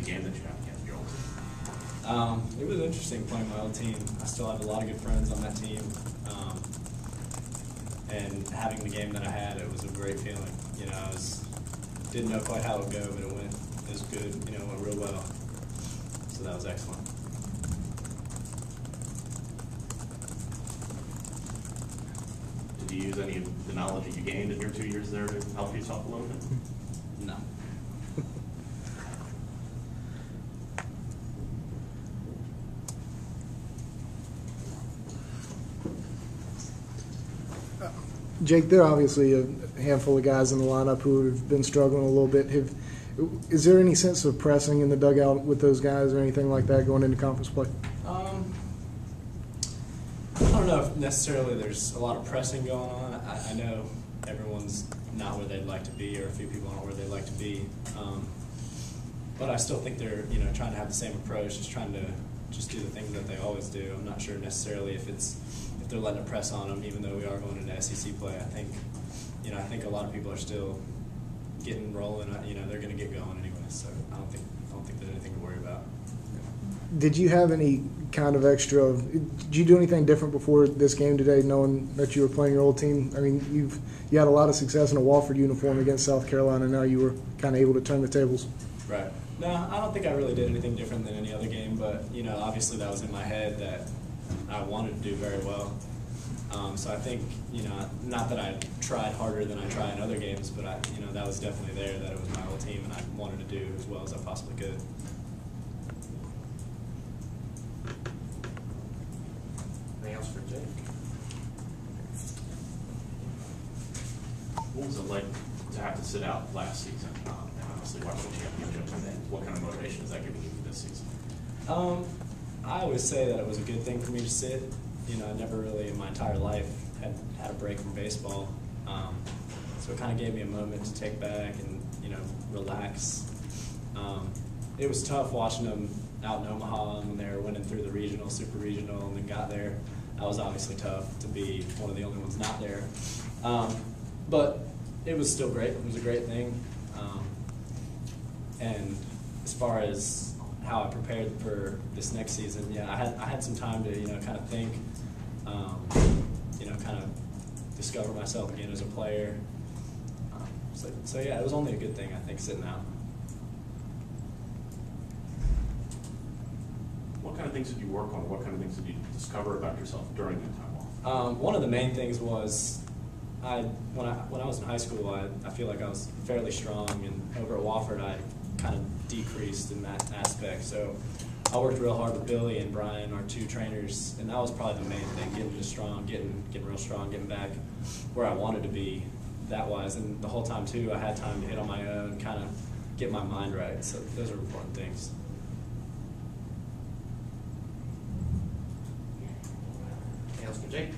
the game that you have against your old team? It was interesting playing my old team. I still have a lot of good friends on that team. And having the game that I had, it was a great feeling. You know, didn't know quite how it would go, but it was good. You know, it went real well. So that was excellent. Did you use any of the knowledge that you gained in your 2 years there to help yourself a little bit? No. Jake, there are obviously a handful of guys in the lineup who have been struggling a little bit. Is there any sense of pressing in the dugout with those guys or anything like that going into conference play? I don't know if necessarily there's a lot of pressing going on. I know everyone's not where they'd like to be, or a few people aren't where they'd like to be. But I still think they're trying to have the same approach, just trying to do the things that they always do. I'm not sure necessarily if they're letting a press on them, even though we are going into SEC play. I think a lot of people are still getting rolling. They're going to get going anyway. So I don't think there's anything to worry about. Did you have any kind of extra? Did you do anything different before this game today, knowing that you were playing your old team? I mean, you had a lot of success in a Wofford uniform against South Carolina. Now you were kind of able to turn the tables. Right. No, I don't think I really did anything different than any other game. But obviously that was in my head that I wanted to do very well. So I think not that I tried harder than I try in other games, but that was definitely there. That it was my old team, and I wanted to do as well as I possibly could. Anything else for Jake? What was it like to have to sit out last season and obviously watch the championship today? What kind of motivation is that giving you this season? I always say that it was a good thing for me to sit. I never really in my entire life had a break from baseball. So it kind of gave me a moment to take back and, relax. It was tough watching them out in Omaha when they were winning through the regional, super regional, and then got there. That was obviously tough to be one of the only ones not there. But it was still great. It was a great thing. And as far as how I prepared for this next season, yeah, I had some time to kind of think, kind of discover myself again as a player. So yeah, it was only a good thing, I think, sitting out. What kind of things did you work on? What kind of things did you discover about yourself during that time off? One of the main things was when I was in high school, I feel like I was fairly strong, and over at Wofford I kind of decreased in that aspect. So I worked real hard with Billy and Brian, our two trainers, and that was probably the main thing: getting just strong, getting real strong, getting back where I wanted to be that wise. And the whole time too, I had time to hit on my own, kind of get my mind right. So those are important things. Anything else for Jake?